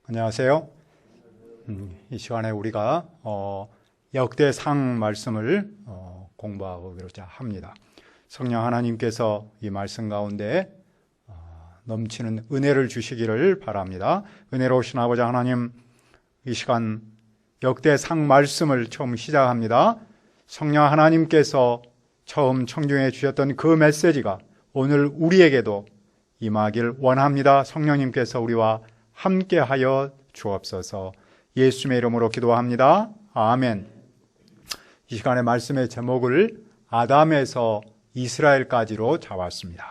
안녕하세요. 이 시간에 우리가 역대상 말씀을 공부하고자 합니다. 성령 하나님께서 이 말씀 가운데 넘치는 은혜를 주시기를 바랍니다. 은혜로우신 아버지 하나님, 이 시간 역대상 말씀을 처음 시작합니다. 성령 하나님께서 처음 청중해 주셨던 그 메시지가 오늘 우리에게도 임하길 원합니다. 성령님께서 우리와 함께하여 주옵소서. 예수님의 이름으로 기도합니다. 아멘. 이 시간의 말씀의 제목을 아담에서 이스라엘까지로 잡았습니다.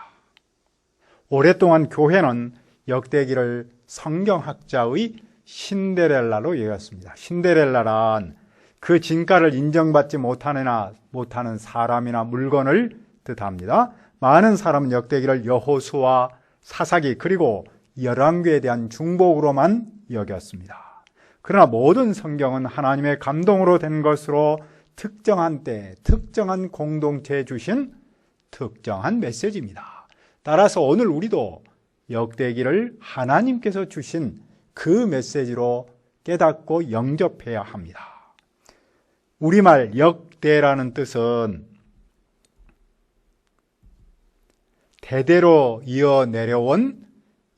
오랫동안 교회는 역대기를 성경학자의 신데렐라로 여겼습니다. 신데렐라란 그 진가를 인정받지 못하는 사람이나 물건을 뜻합니다. 많은 사람은 역대기를 여호수아, 사사기 그리고 열왕기에 대한 중복으로만 여겼습니다. 그러나 모든 성경은 하나님의 감동으로 된 것으로 특정한 때, 특정한 공동체에 주신 특정한 메시지입니다. 따라서 오늘 우리도 역대기를 하나님께서 주신 그 메시지로 깨닫고 영접해야 합니다. 우리말 역대라는 뜻은 대대로 이어 내려온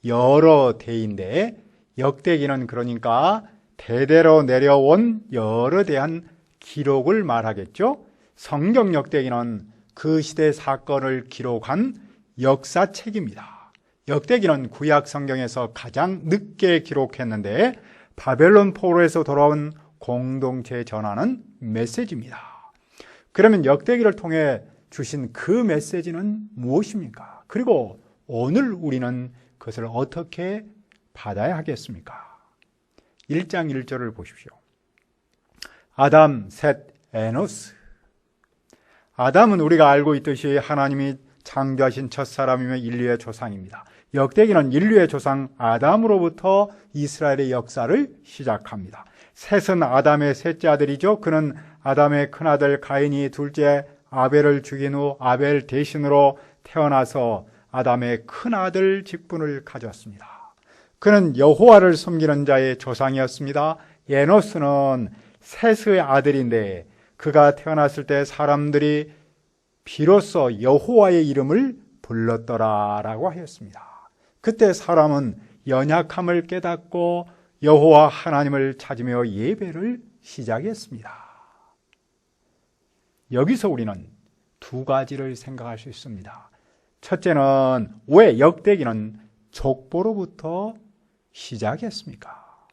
여러 대인데, 역대기는 그러니까 대대로 내려온 여러 대한 기록을 말하겠죠. 성경 역대기는 그 시대 사건을 기록한 역사책입니다. 역대기는 구약 성경에서 가장 늦게 기록했는데 바벨론 포로에서 돌아온 공동체에 전하는 메시지입니다. 그러면 역대기를 통해 주신 그 메시지는 무엇입니까? 그리고 오늘 우리는 그것을 어떻게 받아야 하겠습니까? 1장 1절을 보십시오. 아담, 셋, 에노스. 아담은 우리가 알고 있듯이 하나님이 창조하신 첫사람이며 인류의 조상입니다. 역대기는 인류의 조상 아담으로부터 이스라엘의 역사를 시작합니다. 셋은 아담의 셋째 아들이죠. 그는 아담의 큰아들 가인이 둘째 아벨을 죽인 후 아벨 대신으로 태어나서 아담의 큰아들 직분을 가졌습니다. 그는 여호와를 섬기는 자의 조상이었습니다. 에노스는 셋의 아들인데 그가 태어났을 때 사람들이 비로소 여호와의 이름을 불렀더라라고 하였습니다. 그때 사람은 연약함을 깨닫고 여호와 하나님을 찾으며 예배를 시작했습니다. 여기서 우리는 두 가지를 생각할 수 있습니다. 첫째는 왜 역대기는 족보로부터 시작했습니까?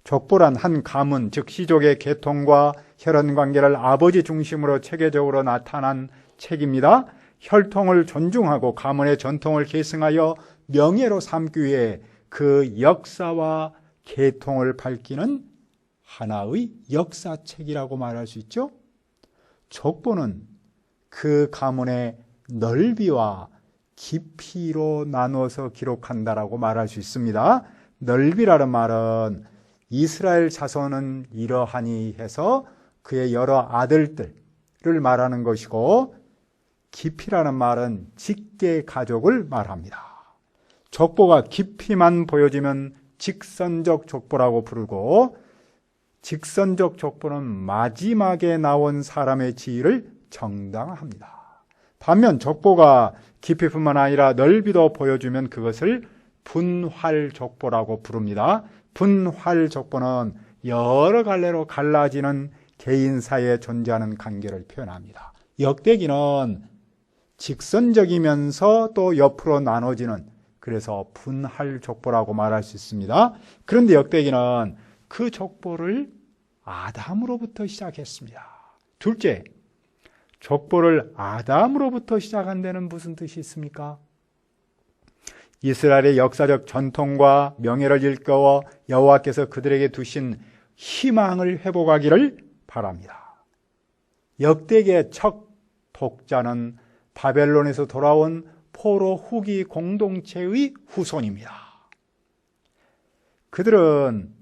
족보란 한 가문, 즉 시족의 계통과 혈연관계를 아버지 중심으로 체계적으로 나타난 책입니다. 혈통을 존중하고 가문의 전통을 계승하여 명예로 삼기 위해 그 역사와 계통을 밝히는 하나의 역사책이라고 말할 수 있죠. 족보는 그 가문의 넓이와 깊이로 나누어서 기록한다라고 말할 수 있습니다. 넓이라는 말은 이스라엘 자손은 이러하니 해서 그의 여러 아들들을 말하는 것이고, 깊이라는 말은 직계 가족을 말합니다. 족보가 깊이만 보여지면 직선적 족보라고 부르고, 직선적 족보는 마지막에 나온 사람의 지위를 정당화합니다. 반면 족보가 깊이뿐만 아니라 넓이도 보여주면 그것을 분활족보라고 부릅니다. 분활족보는 여러 갈래로 갈라지는 개인 사이에 존재하는 관계를 표현합니다. 역대기는 직선적이면서 또 옆으로 나눠지는, 그래서 분활족보라고 말할 수 있습니다. 그런데 역대기는 그 족보를 아담으로부터 시작했습니다. 둘째, 족보를 아담으로부터 시작한 데는 무슨 뜻이 있습니까? 이스라엘의 역사적 전통과 명예를 일깨워 여호와께서 그들에게 두신 희망을 회복하기를 바랍니다. 역대기의 첫 독자는 바벨론에서 돌아온 포로 후기 공동체의 후손입니다. 그들은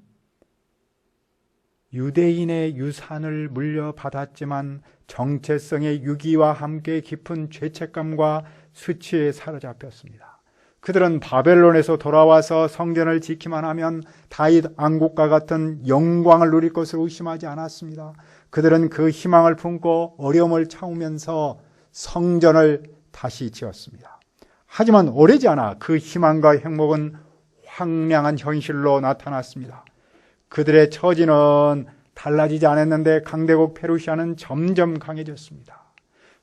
유대인의 유산을 물려받았지만 정체성의 유기와 함께 깊은 죄책감과 수치에 사로잡혔습니다. 그들은 바벨론에서 돌아와서 성전을 지키만 하면 다윗 왕국과 같은 영광을 누릴 것을 의심하지 않았습니다. 그들은 그 희망을 품고 어려움을 참으면서 성전을 다시 지었습니다. 하지만 오래지 않아 그 희망과 행복은 황량한 현실로 나타났습니다. 그들의 처지는 달라지지 않았는데 강대국 페르시아는 점점 강해졌습니다.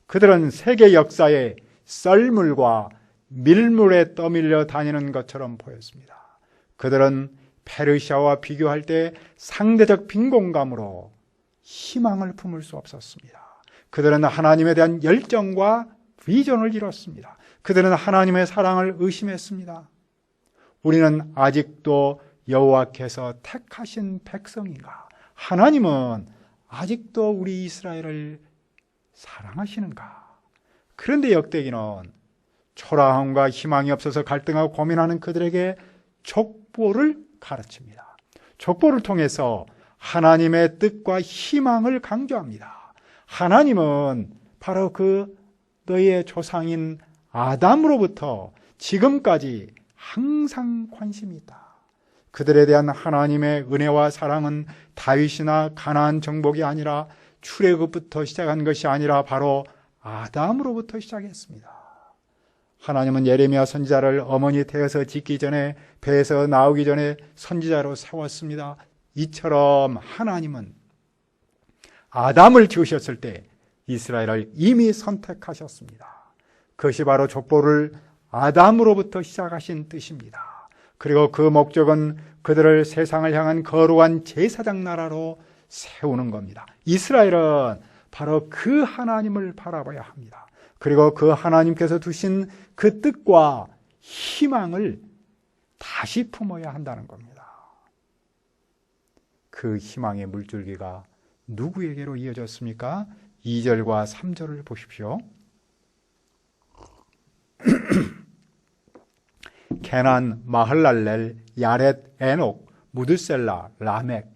그들은 세계 역사에 썰물과 밀물에 떠밀려 다니는 것처럼 보였습니다. 그들은 페르시아와 비교할 때 상대적 빈곤감으로 희망을 품을 수 없었습니다. 그들은 하나님에 대한 열정과 비전을 잃었습니다. 그들은 하나님의 사랑을 의심했습니다. 우리는 아직도 여호와께서 택하신 백성인가? 하나님은 아직도 우리 이스라엘을 사랑하시는가? 그런데 역대기는 초라함과 희망이 없어서 갈등하고 고민하는 그들에게 족보를 가르칩니다. 족보를 통해서 하나님의 뜻과 희망을 강조합니다. 하나님은 바로 그 너희의 조상인 아담으로부터 지금까지 항상 관심이 있다. 그들에 대한 하나님의 은혜와 사랑은 다윗이나 가나안 정복이 아니라 출애굽부터 시작한 것이 아니라 바로 아담으로부터 시작했습니다. 하나님은 예레미야 선지자를 어머니 태에서 짓기 전에, 배에서 나오기 전에 선지자로 세웠습니다. 이처럼 하나님은 아담을 지으셨을 때 이스라엘을 이미 선택하셨습니다. 그것이 바로 족보를 아담으로부터 시작하신 뜻입니다. 그리고 그 목적은 그들을 세상을 향한 거룩한 제사장 나라로 세우는 겁니다. 이스라엘은 바로 그 하나님을 바라봐야 합니다. 그리고 그 하나님께서 두신 그 뜻과 희망을 다시 품어야 한다는 겁니다. 그 희망의 물줄기가 누구에게로 이어졌습니까? 2절과 3절을 보십시오. 케난, 마할랄렐, 야렛, 에녹, 무드셀라, 라멕.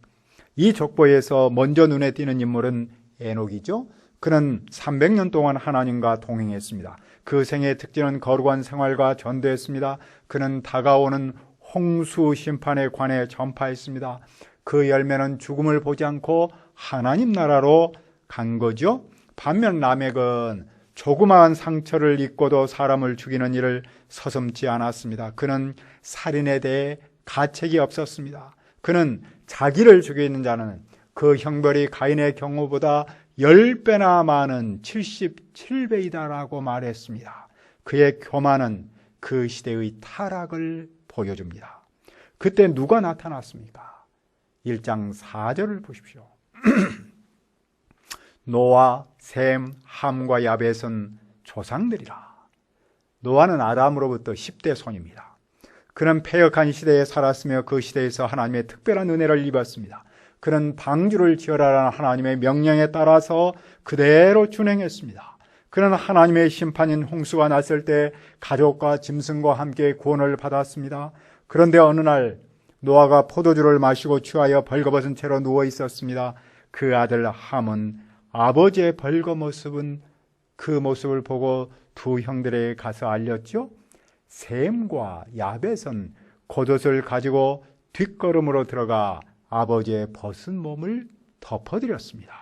이 족보에서 먼저 눈에 띄는 인물은 에녹이죠. 그는 300년 동안 하나님과 동행했습니다. 그 생의 특징은 거룩한 생활과 전도했습니다. 그는 다가오는 홍수 심판에 관해 전파했습니다. 그 열매는 죽음을 보지 않고 하나님 나라로 간 거죠. 반면 라멕은 조그마한 상처를 입고도 사람을 죽이는 일을 서슴지 않았습니다. 그는 살인에 대해 가책이 없었습니다. 그는 자기를 죽이는 자는 그 형벌이 가인의 경우보다 10배나 많은 77배이다라고 말했습니다. 그의 교만은 그 시대의 타락을 보여줍니다. 그때 누가 나타났습니까? 1장 4절을 보십시오. 노아, 셈, 함과 야벳은 조상들이라. 노아는 아담으로부터 10대 손입니다. 그는 패역한 시대에 살았으며 그 시대에서 하나님의 특별한 은혜를 입었습니다. 그는 방주를 지어라라는 하나님의 명령에 따라서 그대로 준행했습니다. 그는 하나님의 심판인 홍수가 났을 때 가족과 짐승과 함께 구원을 받았습니다. 그런데 어느 날 노아가 포도주를 마시고 취하여 벌거벗은 채로 누워 있었습니다. 그 아들 함은 아버지의 벌거모습은 그 모습을 보고 두 형들에게 가서 알렸죠. 셈과 야벳은 겉옷을 가지고 뒷걸음으로 들어가 아버지의 벗은 몸을 덮어드렸습니다.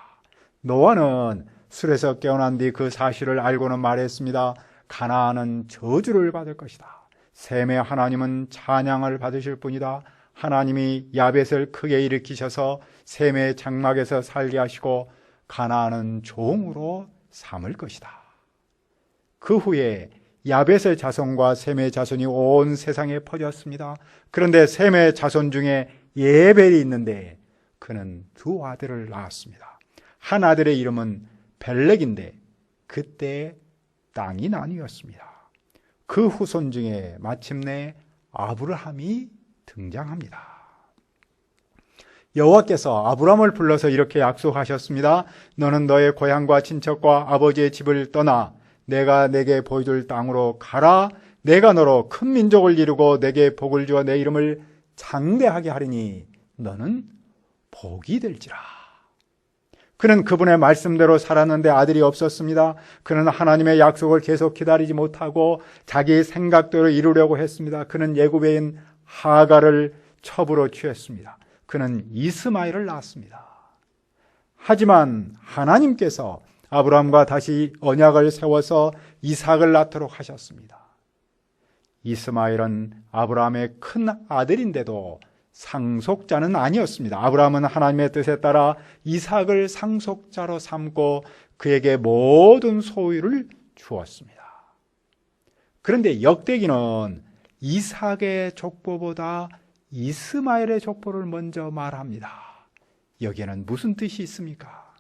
노아는 술에서 깨어난 뒤 그 사실을 알고는 말했습니다. 가나안은 저주를 받을 것이다. 셈의 하나님은 찬양을 받으실 뿐이다. 하나님이 야벳을 크게 일으키셔서 셈의 장막에서 살게 하시고 가나안은 종으로 삼을 것이다. 그 후에 야벳의 자손과 셈의 자손이 온 세상에 퍼졌습니다. 그런데 셈의 자손 중에 예벨이 있는데 그는 두 아들을 낳았습니다. 한 아들의 이름은 벨렉인데 그때 땅이 나뉘었습니다. 그 후손 중에 마침내 아브라함이 등장합니다. 여호와께서 아브라함을 불러서 이렇게 약속하셨습니다. 너는 너의 고향과 친척과 아버지의 집을 떠나 내가 내게 보여줄 땅으로 가라. 내가 너로 큰 민족을 이루고 내게 복을 주어 내 이름을 장대하게 하리니 너는 복이 될지라. 그는 그분의 말씀대로 살았는데 아들이 없었습니다. 그는 하나님의 약속을 계속 기다리지 못하고 자기 생각대로 이루려고 했습니다. 그는 예구배인 하갈을 첩으로 취했습니다. 그는 이스마엘을 낳았습니다. 하지만 하나님께서 아브라함과 다시 언약을 세워서 이삭을 낳도록 하셨습니다. 이스마엘은 아브라함의 큰 아들인데도 상속자는 아니었습니다. 아브라함은 하나님의 뜻에 따라 이삭을 상속자로 삼고 그에게 모든 소유를 주었습니다. 그런데 역대기는 이삭의 족보보다 이스마엘의 족보를 먼저 말합니다. 여기에는 무슨 뜻이 있습니까?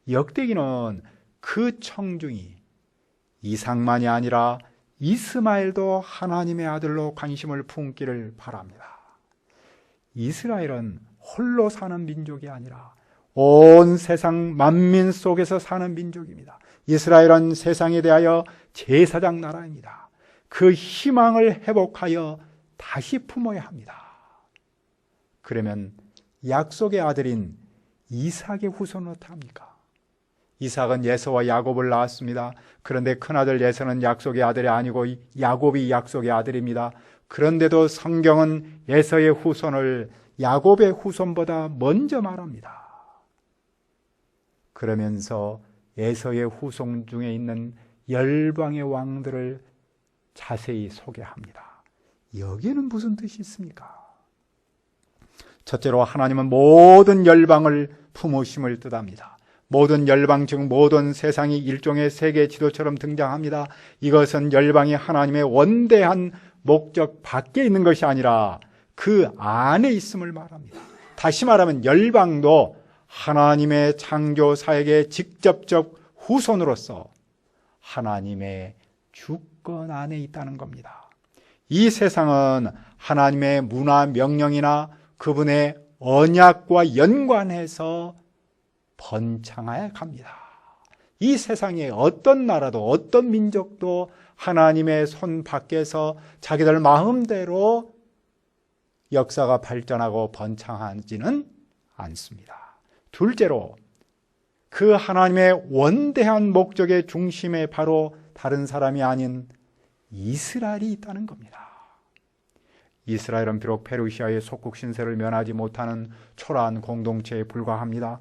역대기는 그 청중이 이삭만이 아니라 이스마엘도 하나님의 아들로 관심을 품기를 바랍니다. 이스라엘은 홀로 사는 민족이 아니라 온 세상 만민 속에서 사는 민족입니다. 이스라엘은 세상에 대하여 제사장 나라입니다. 그 희망을 회복하여 다시 품어야 합니다. 그러면 약속의 아들인 이삭의 후손은 어떡합니까? 이삭은 예서와 야곱을 낳았습니다. 그런데 큰아들 예서는 약속의 아들이 아니고 야곱이 약속의 아들입니다. 그런데도 성경은 예서의 후손을 야곱의 후손보다 먼저 말합니다. 그러면서 예서의 후손 중에 있는 열방의 왕들을 자세히 소개합니다. 여기에는 무슨 뜻이 있습니까? 첫째로 하나님은 모든 열방을 품으심을 뜻합니다. 모든 열방 즉 모든 세상이 일종의 세계 지도처럼 등장합니다. 이것은 열방이 하나님의 원대한 목적 밖에 있는 것이 아니라 그 안에 있음을 말합니다. 다시 말하면 열방도 하나님의 창조사역의 직접적 후손으로서 하나님의 주권 안에 있다는 겁니다. 이 세상은 하나님의 문화 명령이나 그분의 언약과 연관해서 번창하여 갑니다. 이 세상에 어떤 나라도 어떤 민족도 하나님의 손 밖에서 자기들 마음대로 역사가 발전하고 번창하지는 않습니다. 둘째로 그 하나님의 원대한 목적의 중심에 바로 다른 사람이 아닌 이스라엘이 있다는 겁니다. 이스라엘은 비록 페르시아의 속국 신세를 면하지 못하는 초라한 공동체에 불과합니다.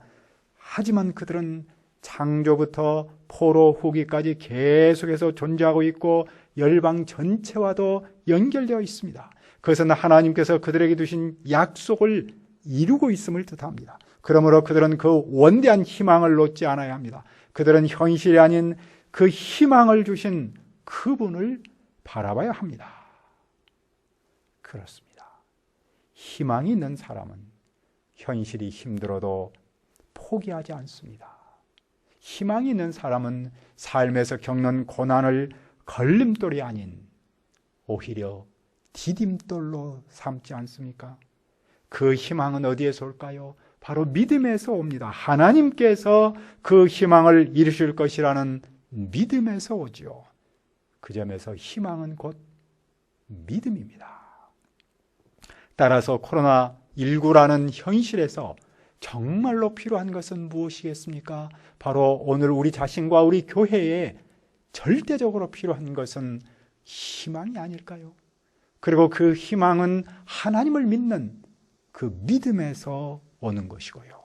하지만 그들은 창조부터 포로 후기까지 계속해서 존재하고 있고 열방 전체와도 연결되어 있습니다. 그것은 하나님께서 그들에게 두신 약속을 이루고 있음을 뜻합니다. 그러므로 그들은 그 원대한 희망을 놓지 않아야 합니다. 그들은 현실이 아닌 그 희망을 주신 그분을 바라봐야 합니다. 그렇습니다. 희망이 있는 사람은 현실이 힘들어도 포기하지 않습니다. 희망이 있는 사람은 삶에서 겪는 고난을 걸림돌이 아닌 오히려 디딤돌로 삼지 않습니까? 그 희망은 어디에서 올까요? 바로 믿음에서 옵니다. 하나님께서 그 희망을 이루실 것이라는 믿음에서 오지요. 그 점에서 희망은 곧 믿음입니다. 따라서 코로나19라는 현실에서 정말로 필요한 것은 무엇이겠습니까? 바로 오늘 우리 자신과 우리 교회에 절대적으로 필요한 것은 희망이 아닐까요? 그리고 그 희망은 하나님을 믿는 그 믿음에서 오는 것이고요.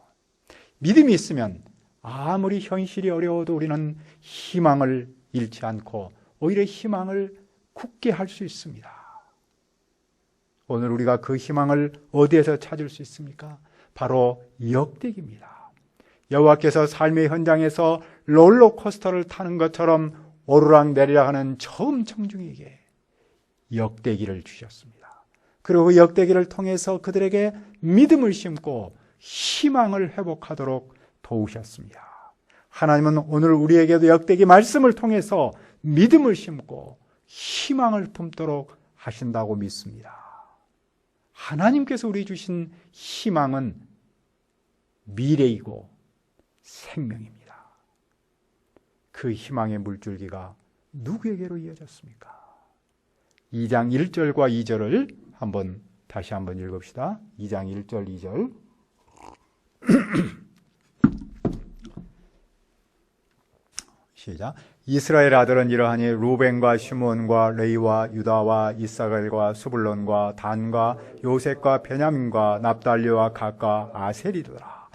믿음이 있으면 아무리 현실이 어려워도 우리는 희망을 잃지 않고 오히려 희망을 굳게 할 수 있습니다. 오늘 우리가 그 희망을 어디에서 찾을 수 있습니까? 바로 역대기입니다. 여호와께서 삶의 현장에서 롤러코스터를 타는 것처럼 오르락내리락 하는 처음 청중에게 역대기를 주셨습니다. 그리고 역대기를 통해서 그들에게 믿음을 심고 희망을 회복하도록 도우셨습니다. 하나님은 오늘 우리에게도 역대기 말씀을 통해서 믿음을 심고 희망을 품도록 하신다고 믿습니다. 하나님께서 우리 주신 희망은 미래이고 생명입니다. 그 희망의 물줄기가 누구에게로 이어졌습니까? 2장 1절과 2절을 다시 한번 읽읍시다. 2장 1절 2절 시작. 이스라엘 아들은 이러하니 루벤과 시몬과 레위와 유다와 이사갈과 수불론과 단과 요셉과 베냐민과 납달리와 gad과 아셀이더라.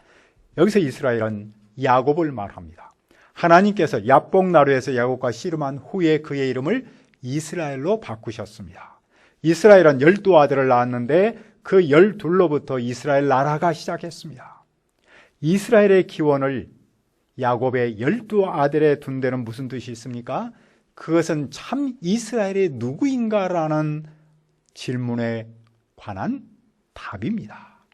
여기서 이스라엘은 야곱을 말합니다. 하나님께서 야복 나루에서 야곱과 씨름한 후에 그의 이름을 이스라엘로 바꾸셨습니다. 이스라엘은 12아들을 낳았는데 그 12로부터 이스라엘 나라가 시작했습니다. 이스라엘의 기원을 야곱의 12아들에 둔 데는 무슨 뜻이 있습니까? 그것은 참 이스라엘이 누구인가라는 질문에 관한 답입니다.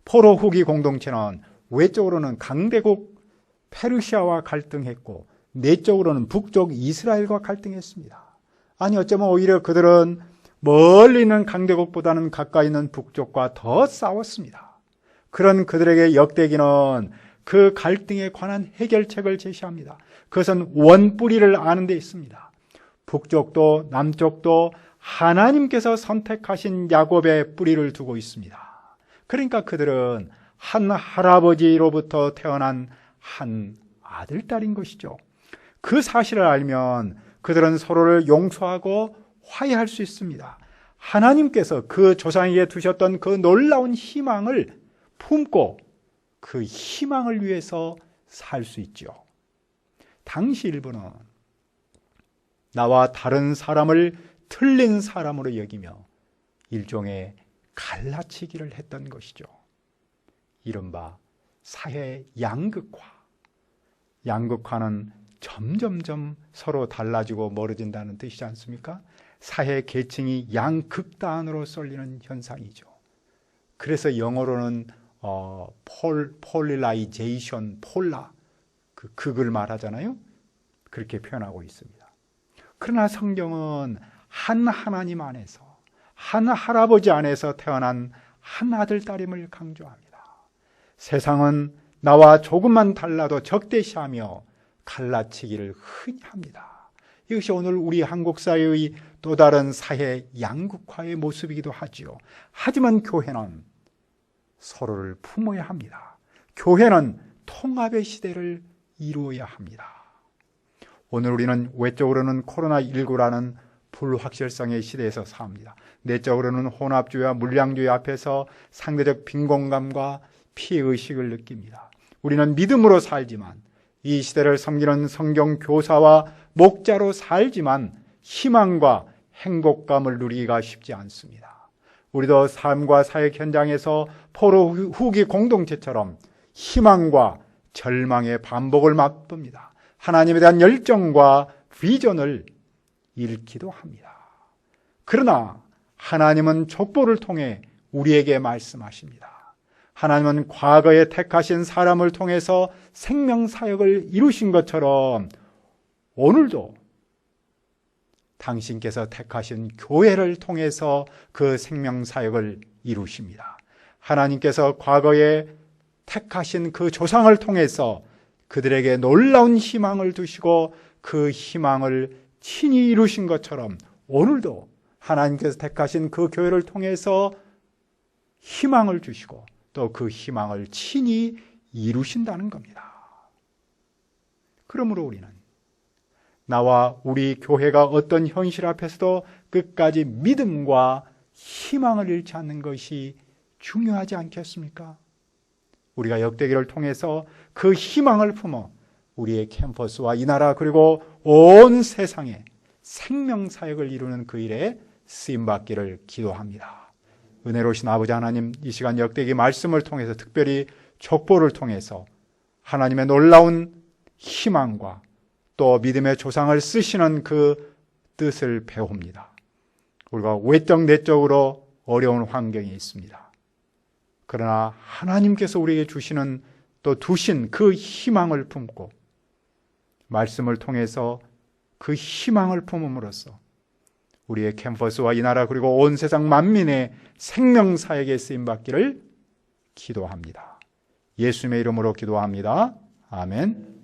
포로 후기 공동체는 외적으로는 강대국 페르시아와 갈등했고 내적으로는 북쪽 이스라엘과 갈등했습니다. 아니 어쩌면 오히려 그들은 멀리 있는 강대국보다는 가까이 있는 북쪽과 더 싸웠습니다. 그런 그들에게 역대기는 그 갈등에 관한 해결책을 제시합니다. 그것은 원뿌리를 아는 데 있습니다. 북쪽도 남쪽도 하나님께서 선택하신 야곱의 뿌리를 두고 있습니다. 그러니까 그들은 한 할아버지로부터 태어난 한 아들, 딸인 것이죠. 그 사실을 알면 그들은 서로를 용서하고 화해할 수 있습니다. 하나님께서 그 조상에게 두셨던 그 놀라운 희망을 품고 그 희망을 위해서 살 수 있죠. 당시 일본은 나와 다른 사람을 틀린 사람으로 여기며 일종의 갈라치기를 했던 것이죠. 이른바 사회 양극화. 양극화는 점점점 서로 달라지고 멀어진다는 뜻이지 않습니까? 사회 계층이 양극단으로 쏠리는 현상이죠. 그래서 영어로는 폴리라이제이션, 폴라, 그 극을 말하잖아요. 그렇게 표현하고 있습니다. 그러나 성경은 한 하나님 안에서, 한 할아버지 안에서 태어난 한 아들, 딸임을 강조합니다. 세상은 나와 조금만 달라도 적대시하며 갈라치기를 흔히 합니다. 이것이 오늘 우리 한국 사회의 또 다른 사회 양극화의 모습이기도 하지요. 하지만 교회는 서로를 품어야 합니다. 교회는 통합의 시대를 이루어야 합니다. 오늘 우리는 외적으로는 코로나19라는 불확실성의 시대에서 삽니다. 내적으로는 혼합주의와 물량주의 앞에서 상대적 빈곤감과 피해의식을 느낍니다. 우리는 믿음으로 살지만 이 시대를 섬기는 성경 교사와 목자로 살지만 희망과 행복감을 누리기가 쉽지 않습니다. 우리도 삶과 사역 현장에서 포로 후기 공동체처럼 희망과 절망의 반복을 맛봅니다. 하나님에 대한 열정과 비전을 잃기도 합니다. 그러나 하나님은 족보를 통해 우리에게 말씀하십니다. 하나님은 과거에 택하신 사람을 통해서 생명사역을 이루신 것처럼 오늘도 당신께서 택하신 교회를 통해서 그 생명사역을 이루십니다. 하나님께서 과거에 택하신 그 조상을 통해서 그들에게 놀라운 희망을 두시고 그 희망을 친히 이루신 것처럼 오늘도 하나님께서 택하신 그 교회를 통해서 희망을 주시고 또 그 희망을 친히 이루신다는 겁니다. 그러므로 우리는 나와 우리 교회가 어떤 현실 앞에서도 끝까지 믿음과 희망을 잃지 않는 것이 중요하지 않겠습니까? 우리가 역대기를 통해서 그 희망을 품어 우리의 캠퍼스와 이 나라 그리고 온 세상에 생명사역을 이루는 그 일에 쓰임받기를 기도합니다. 은혜로우신 아버지 하나님, 이 시간 역대기 말씀을 통해서 특별히 족보를 통해서 하나님의 놀라운 희망과 또 믿음의 조상을 쓰시는 그 뜻을 배웁니다. 우리가 외적 내적으로 어려운 환경에 있습니다. 그러나 하나님께서 우리에게 주시는 또 두신 그 희망을 품고 말씀을 통해서 그 희망을 품음으로써 우리의 캠퍼스와 이 나라 그리고 온 세상 만민의 생명사역에 쓰임받기를 기도합니다. 예수님의 이름으로 기도합니다. 아멘.